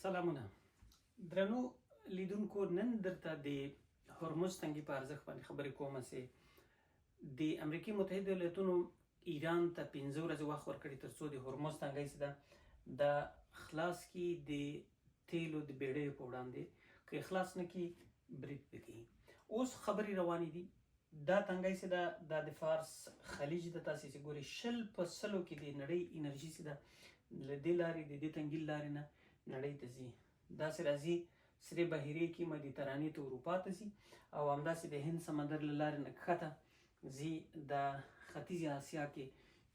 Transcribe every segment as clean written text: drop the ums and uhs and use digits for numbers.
سلامونه. درنو لیدونکو، نن درته د هرمز تنګي په ارزښت باندې خبرې کوم چې د امریکای متحده ایالاتونو ایران ته 15 ورځې وخت ورکړی ترڅو د هرمز تنګی چې ده د خلاص کی د تیلو د بیړیو په وړاندې که خلاص نه کی برید وکړي. اوس خبرې روانې دي. دا تنګی چې ده د فارس خلیج د تاسې چې ګوري 100% کې د نړۍ انرژي چې ده له دې لارې د دې تنګي له لارې نه نړۍ ته ځي. داسې راځي سرې بحیرې کې مدیترانې ته اروپا ته ځي او همداسې د هند سمندر له لارې نه کښته ځي د ختیځې اسیا کې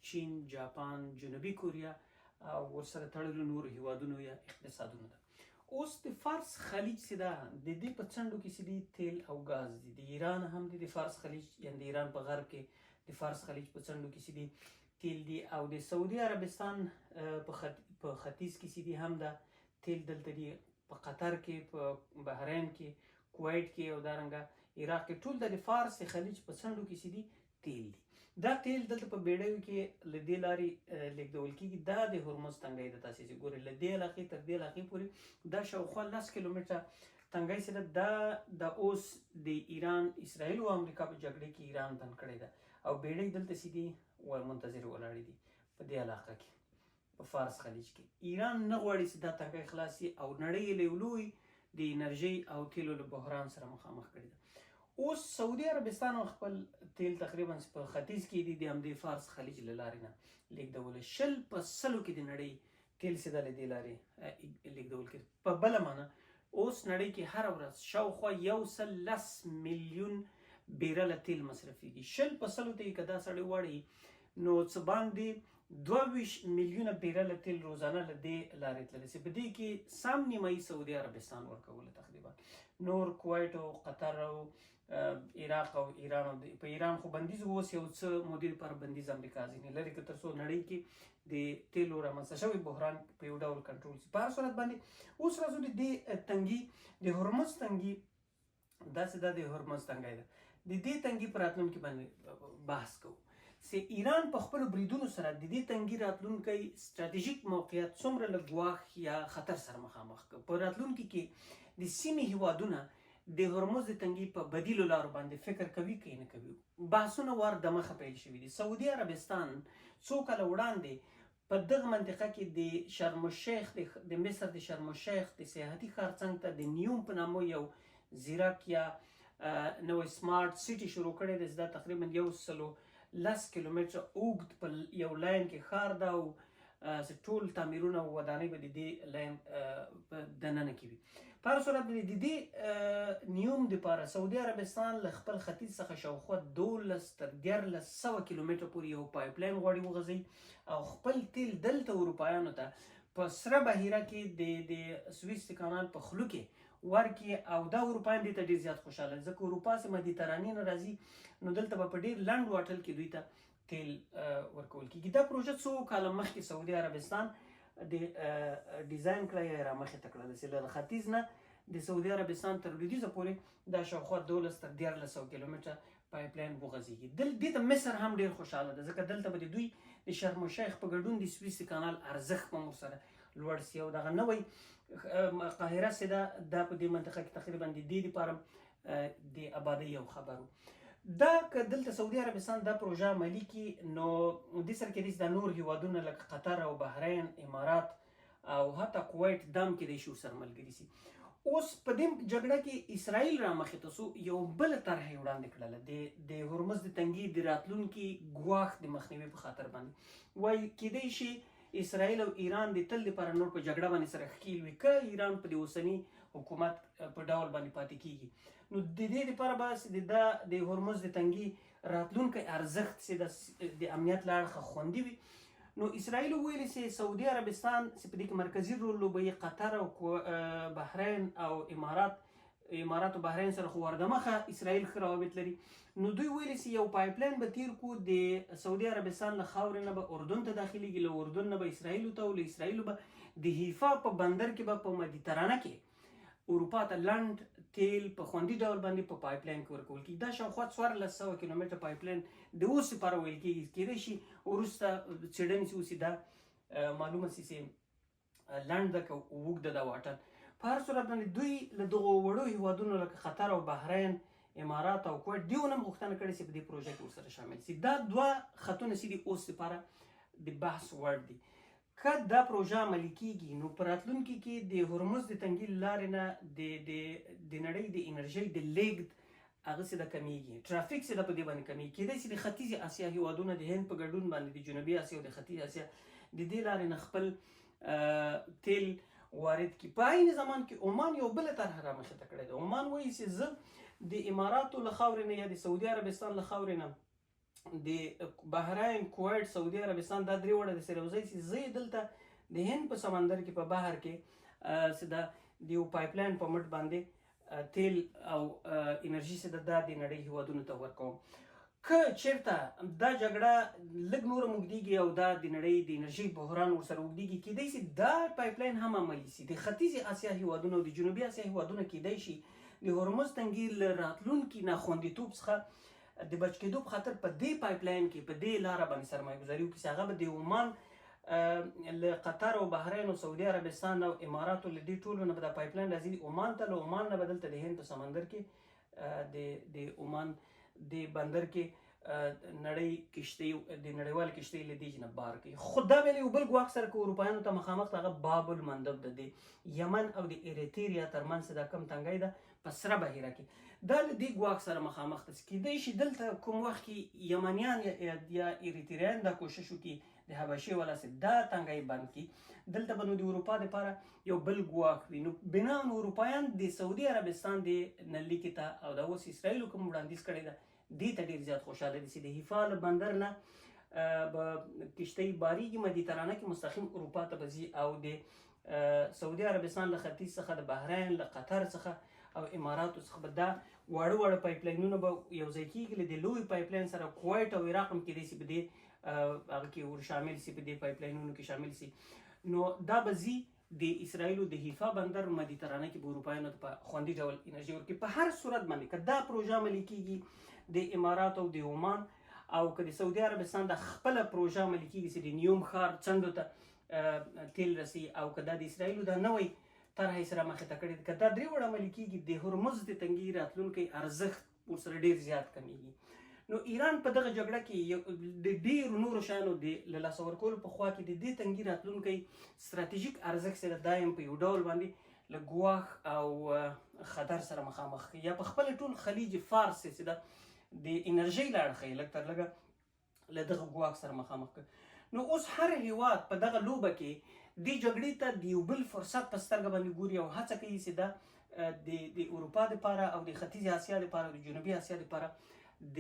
چین، جاپان، جنوبي کوریا او ورسره تړلو نورو هیوادونو یا اقتصادونو ته. اوس د فارس خلیج چې ده د دې په څنډو کې چې دي تیل او ګاز دي. د ایران هم د فارس خلیج یعنی د ایران په غرب کې د فارس خلیج په څنډو کې چې دي تیل دي او د سعودي عربستان په ختیځ کې چې دي هم ده تیل دلته دي. په قطر کې، په بحرین کې، کویت کې او دارنګه عراق کې ټول د فارس خلیج په څنډو کې چې دي تیل دي. دا تیل دلته په بیړیو کې له دې لارې لیږدول کېږي. دا د هرمز تنګی ده. تاسې چې ګورئ له دې علاقې تر دې علاقې پورې دا شاوخوا 10 کیلومتره تنګی چې ده دا اوس د ایران، اسرائیل او امریکا په جګړې کې ایران بند کړی ده او بیړۍ دلته چې دي منتظر ولاړې دي په دې علاقه کې په فارس خلیج کې. ایران نه غواړي چې دا تنګی خلاص شي او نړۍ یې له لوی د انرژۍ او تیلو له بحران سره مخامخ کړي ده. اوس سعودي عربستان خپل تیل تقریبا په ختیځ کې دي د همدې فارس خلیج له لارې نه لیږدولی. 100% کې د نړۍ تیل چې ده له دې لارې لیږدول کېږي. په بله معنه اوس نړۍ کې هره ورځ شاوخوا 110 میلیون بیرله تیل مصرفېږي. 100% ته یې که دا سړی واړوي نو څه باندې 22 میلیونه بیرله تیل روزانه له دې لارې تللی سي. په دې کې سم نیمایي سعودي عربستان ورکوله تقریبا. نور کویت او قطر او عراق او ایران. په ایران خو بندیز اوس یو څه مودې لپاره بندیز امریکا ځینې لري که تر څو نړۍ کې د تیلو رامنځته شوی بحران په یو ډول کنټرول شي. په هر صورت باندې اوس راځو د دې تنګي د هرمز تنګي. داسې دا د هرمز تنګی ده. د دې تنګي په راتلونکي باندې بحث کوو چې ایران په خپلو بریدونو سره د دې تنګي راتلونکی ستراتیژیک موقعیت څومره له ګواښ یا خطر سره مخامخ کړ. په راتلونکي کې د سیمې هیوادونه د هرمز د تنګي په بدیلو لارو باندې فکر کوي که نه کوي. بحثونه وار دمخه پیل شوي دي. سعودي عربستان څو کاله وړاندې په دغه منطقه کې د شرم الشیخ د مصر د شرم الشیخ د سیاحتي ښار څنګ ته د نیوم په نامه یو زیرک یا نوی سمارټ سیټي شروع کړی دی. دا تقریبا 110 کیلومتره اوږد په یو لاین کې ښار ده او ټول تعمیرونه او ودانۍ به د دې لاین په دننه کې وي. په هر صورت د دې نیوم دپاره سعودي عربستان له خپل ختیځ څخه شاوخوا 12 تر 1400 کیلومتره پورې یو پایپ لاین غواړي وغځوي او خپل تیل دلته اروپایانو ته په سره بحیره کې د سویس کانال په خولو کې ورکړي او دا اروپایان دې ته ډېر زیات خوشحاله دي ځکه اروپا چې مدیترانې نه راځي نو دلته به په ډېر لنډ واټل کې دوی ته تیل ورکول کېږي. دا پروژه څو کاله مخکې سعودي عربستان د ډیزاین کړه یا رامخې ته کړله چې له ختیځ نه د سعودي عربستان تر لویدیځه پورې دا شاوخوا 12 تر 1400 کیلومتره پایپ لاین وغځېږي. دې ته مصر هم ډېر خوشحاله ده ځکه دلته به د دوی د شرم الشیخ په ګډون د سویس کانال ارزښت هم ورسره لوړ سي او دغه نوی قاهره چې ده دا په دې منطقه کې تقریبا د دې دپاره د آبادۍ یو خبر و. دا که دلته سعودي عربستان دا پروژه عملي کړي نو دې سره کېدای شي دا نور هیوادونه لکه قطر او بحرین، امارات او حتی کویت دا هم کېدای شي ورسره ملګري سي. اوس په دې جګړه کې اسرائیل رامخې ته سو یو بله طرح یې وړاندې کړله د هرمز د تنګي د راتلونکي ګواښ د مخنیوي په خاطر باندې. وایي کېدای شي اسرائیل او ایران د تل لپاره نور په جګړه باندې سره ښکیل وي که ایران په د اوسني حکومت په ډول باندې پاتې کیږي. نو د دې لپاره به د هرمز د تنګي راتلونکی ارزښت چې د امنیت له اړخه خوندي وي. نو اسرائیل ویلي چې سعودي عربستان چې په دې کې مرکزي رول لوبوي، قطر او بحرین او امارات او بحرین سره خو وردمخه اسرائیل ښه روابط لري. نو دوی ویلي چې یو پایپ لاین به تیر کو د سعودي عربستان له خاورې نه به اردن ته داخلېږي، له اردن نه به اسرائیلو ته او له اسرائیلو به د حیفا په بندر کې به په مدیترانه کې اروپا ته لنډ تیل په خوندي ډول باندې په پایپ لاین کې ورکول کېږي. دا شاوخوا 1400 کیلومتره پایپ لاین د اوس لپاره ویل کېږي. کېدای شي وروسته څېړنې چې وسي دا معلومه سي چې لنډ ده که اوږده ده واټن. په هر صورت باندې دوی له دغو وړو هیوادونو لکه قطر او بحرین، امارات او کویت دیو هم غوښتنه کړې چې په دې پروژه کې ورسره شامل شي. دا دوه خطونه چې دي اوس لپاره د بحث وړ دي. که دا پروژه عملي کیږي نو په راتلونکي کې د هرمز د تنګي له لارې نه د نړۍ د انرژۍ د لیږد هغه څه ده کمیږي، ټرافیک څه ده په دې باندې کمیږي. کیدای شي د ختیځې اسیا هیوادونه د هند په ګډون باندې د جنوبي اسیا او د ختیځې اسیا د دې لارې نه خپل تیل وارد کړي. په عین زمان کې عمان یو بله طرحه رامخته کړې ده. عمان وایي چې زه د اماراتو له خاورې نه یا د سعودي عربستان له خاورې نه د بحرین، کویت، سعودي عربستان دا درې وړه د سره یو ځای چې زه یې دلته د هند په سمندر کې په بحر کې چې دا د یو پایپ لاین په مټ باندې تیل او انرژي چې دا د نړۍ هیوادونو ته ورکوم. که چېرته دا جګړه لږ نوره اوږدېږي او دا د نړۍ د انرژۍ بحران ورسره اوږدېږي، کیدای شي دا پایپ لاین هم عملي شي. د ختیځې اسیا هیوادونه او د جنوبي اسیا هیوادونه کیدای شي د هرمز تنګي له راتلونکي ناخوندیتوب څخه د بچ کېدو په خاطر په دې پایپ لاین کې په دې لاره باندې سرمایه ګزاري وکړي چې هغه به د عمان له قطر او بحرین او سعودي عربستان او اماراتو له دې ټولو نه به دا پایپ لاین راځي عمان ته، له عمان نه به دلته د هند په سمندر کې د عمان د بندر کې نړۍ کشتۍ د نړیوال کشتۍ له دې نه بار کوي. خو دا ویل یو بل ګواښ سره که اروپایانو ته مخامخ هغه باب المندب ده، د یمن او د ایریتریا ترمنځ دا کم تنګی ده په سره بحیره کې. دا له دې ګواښ سره مخامخ ده. کیدای شي دلته کوم وخت کې یمنیان یا ایریتریان دا کوشش وکړي د حبشې والا سره دا تنګی بند کړي. دلته به نو د اروپا دپاره یو بل ګواښ وي. نو بنا اروپایان د سعودي عربستان د نلیکې ته او دا اوس اسرائیلو کوم وړاندیز کړی ده دې ته ډېر زیات خوشحاله دي چې د حیفا له بندر نه به کشتۍ بارېږي مدیترانه کې مستقیم اروپا ته به ځي او د سعودي عربستان له ختیځ څخه، د بحرین له قطر څخه او اماراتو څخه به دا واړه پایپ لاینونه به یو ځای کېږي. له دې لوی پایپ لاین سره کویت او عراق هم کیدای شي په دې هغه کې ور شامل شي، په دې پایپ لاینونو کې شامل شي. نو دا به ځي د اسرائیلو د حیفا بندر مدیترانه کې به اروپایانو ته په خوندي ډول انرژي ورکړي. په هر صورت باندې که دا پروژه عملي کېږي د امارات او د عمان او که د سعودي عربستان د خپله پروژه عملي کېږي چې د نیوم ښار څنډو ته تیل رسي او که دا د اسرائیلو دا نوی طرحې سره مخته کړې، که دا درې وړه عملي کېږي د هرمز د تنګي راتلونکی ارزښت ورسره ډېر زیات کمیږي. نو ایران په دغه جګړه کې د ډېرو نورو شیانو د له لاسه ورکولو په خوا کې د دې تنګي راتلونکی ستراتیژیک ارزښت سره دایم په یو ډول باندې له ګواښ او خطر سره مخامخ یا په خپل ټول خلیج فارس چې ده د انرژۍ له اړخه یې لږ تر لږه له دغه ګواښ سره مخامخ کړ. نو اوس هر هیواد په دغه لوبه کې دې جګړې ته د یو بل فرصت په سترګه باندې ګوري او هڅه کوي چې دا د اروپا دپاره او د ختیځې اسیا دپاره او د جنوبي اسیا دپاره د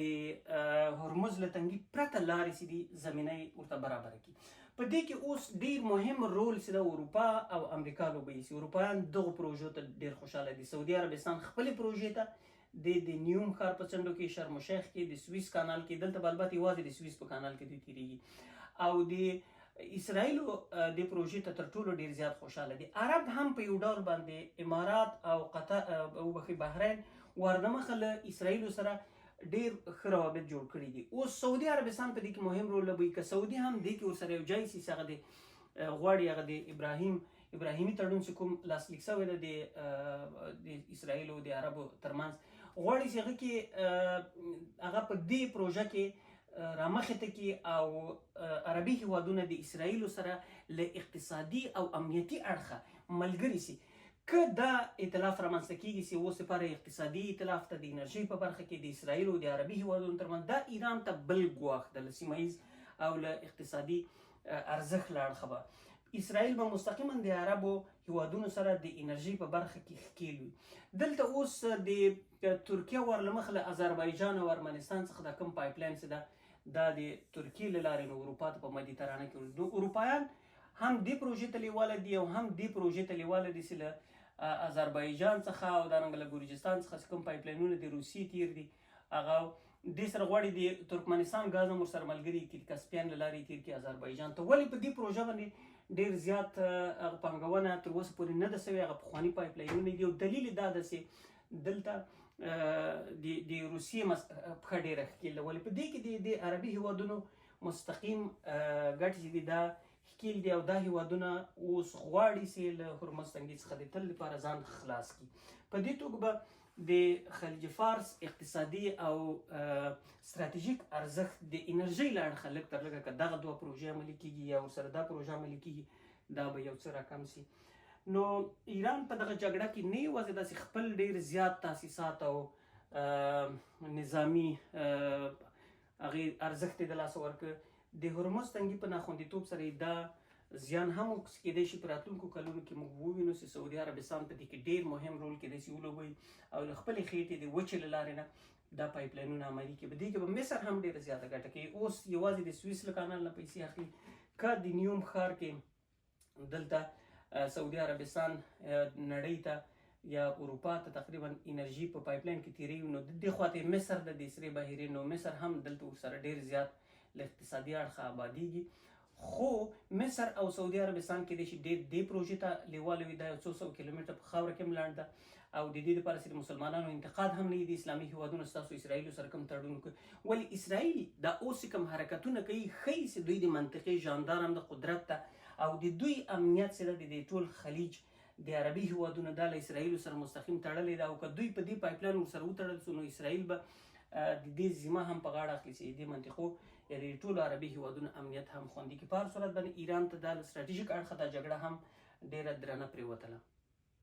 هرمز له تنګي پرته لارې چې دي زمینه یې ورته برابره کړي. په دې کې اوس ډېر مهم رول چې د اروپا او امریکا لوبوي چې اروپایان دغو پروژو ته ډېر خوشحاله دي. سعودي عربستان خپلې پروژې ته د نیوم ښار په څنډو کې، شرم الشیخ کې، د سویس کانال کې، دلته به البته یوازې د سویس په کانال کې دوی تېرېږي او د اسرائیلو دې پروژې ته تر ټولو ډېر زیات خوشحاله دي. عرب هم په یو ډول باندې امارات او قطر بحرین واردمخه له اسرائیلو سره ډېر ښه روابط جوړ کړي دي. اوس سعودي عربستان په دې کې مهم رول لوبوي. که سعودي هم دې کې ورسره یو ځای شي چې هغه د غواړي هغه د ابراهیمي تړون چې کوم لاسلیک شوی ده د اسرائیلو د عربو ترمنځ غواړي چې هغه کې هغه په دې پروژه کې رامخته کړي او عربي هیوادونه د اسرائیلو سره له اقتصادي او امنیتي اړخه ملګري شي. که دا ائتلاف رامنځته کېږي چې اوس لپاره اقتصادي ائتلاف ته د انرژۍ په برخه کې د اسرائیلو د عربي هیوادونو ترمنځ دا ایران ته بل ګواښ ده له سیمه ییز او له اقتصادي ارزښت له اړخه به اسرائیل به مستقیما د عربو هیوادونو سره د انرژۍ په برخه کې ښکیل وي. دلته اوس د ترکیه ورلمخ له آذربایجان او ارمنستان څخه دا کوم پایپ لاین چې ده دا د ترکیې له لارې نو اروپا ته په مدیترانه کې نو اروپایان هم دې پروژې ته لیواله دي او هم دې پروژې ته لیواله دي چې له آذربایجان څخه او دارنګه له ګورجستان څخه کوم پایپ لاینونه د روسیې تیر دي هغه دې سره غواړي د ترکمنستان ګاز هم ورسره ملګري کړي، کسپیان له لارې تیر کړي آذربایجان ته. ولې په دې پروژه باندې ډېر زیات پانګونه تر اوسه پورې نه ده سوې، هغه پخواني پایپ لاینونه دي او دلیل یې دا ده چې دلته د روسیې پښه ډېره ښکېل ده. ولې په دې کې د عربي هیوادونو مستقیم ګټې چې دي دا ښکیل دي او دا هیوادونه اوس غواړي چې له هرمز تنګي څخه د تل لپاره ځان خلاص کړي. په دې توګه به د خلیج فارس اقتصادي او ستراتیژیک ارزښت د انرژۍ له اړخه لږ تر لږه که دغه دوه پروژې عملي کېږي یا ورسره دا پروژه عملي کېږي دا به یو څه راکم شي. نو ایران په دغه جګړه کې نه یوازې داسې خپل ډېر زیات تاسیسات او نظامی هغې ارزښت یې د لاسه ورکړ، د هرمز تنګي په ناخوندیتوب سره دا زیان هم کېدای شي په راتلونکو کلونو کې موږ ووینو چې سعودي عربستان په دې کې ډېر مهم رول کېدای شي ولوبوي او له خپلې خېټې د وچې له لارې نه دا پایپ لاینونه عملي کړي. په دې کې به مصر هم ډېره زیاته ګټه کوي. اوس یوازې د سویس له کانال نه پیسې اخلي، که د نیوم ښار کې دلته سعودي عربستان نړۍ ته یا اروپا ته تقریبا انرژي په پایپ لاین کې تېروي، نو د دې خواته مصر د دې سرې بهیرې، نو مصر هم دلته ورسره ډېر زیات له اقتصادي اړخه آبادیږي. خو مصر او سعودي عربستان کې د شي ډېر دې پروژې ته لیواله وي. دا یو څو سوه کیلومتره په خاوره کې هم لاندې ده او د دې لپاره چې د مسلمانانو انتقاد هم نه وي د اسلامي هیوادونو ستاسو اسرائیلو سره کوم تړون کوي. ولې اسرائیل دا اوس کوم حرکتونه کوي ښیي چې دوی د منطقې ژاندارم د قدرت ته او د دوی امنیت چې ده د ټول خلیج د عربي هیوادونو دا له اسرائیلو سره مستقیم تړلی ده او که دوی په دې پایپ لاین ورسره وتړل سو نو اسرائیل به د دې ذمه هم په غاړه اخلي چې دې منطقو یا د ټولو عربي هیوادونو امنیت هم خوندي کړي. په هر صورت باندې ایران ته دا له ستراتیژیک اړخه دا جګړه هم ډېره درنه پرېوتله.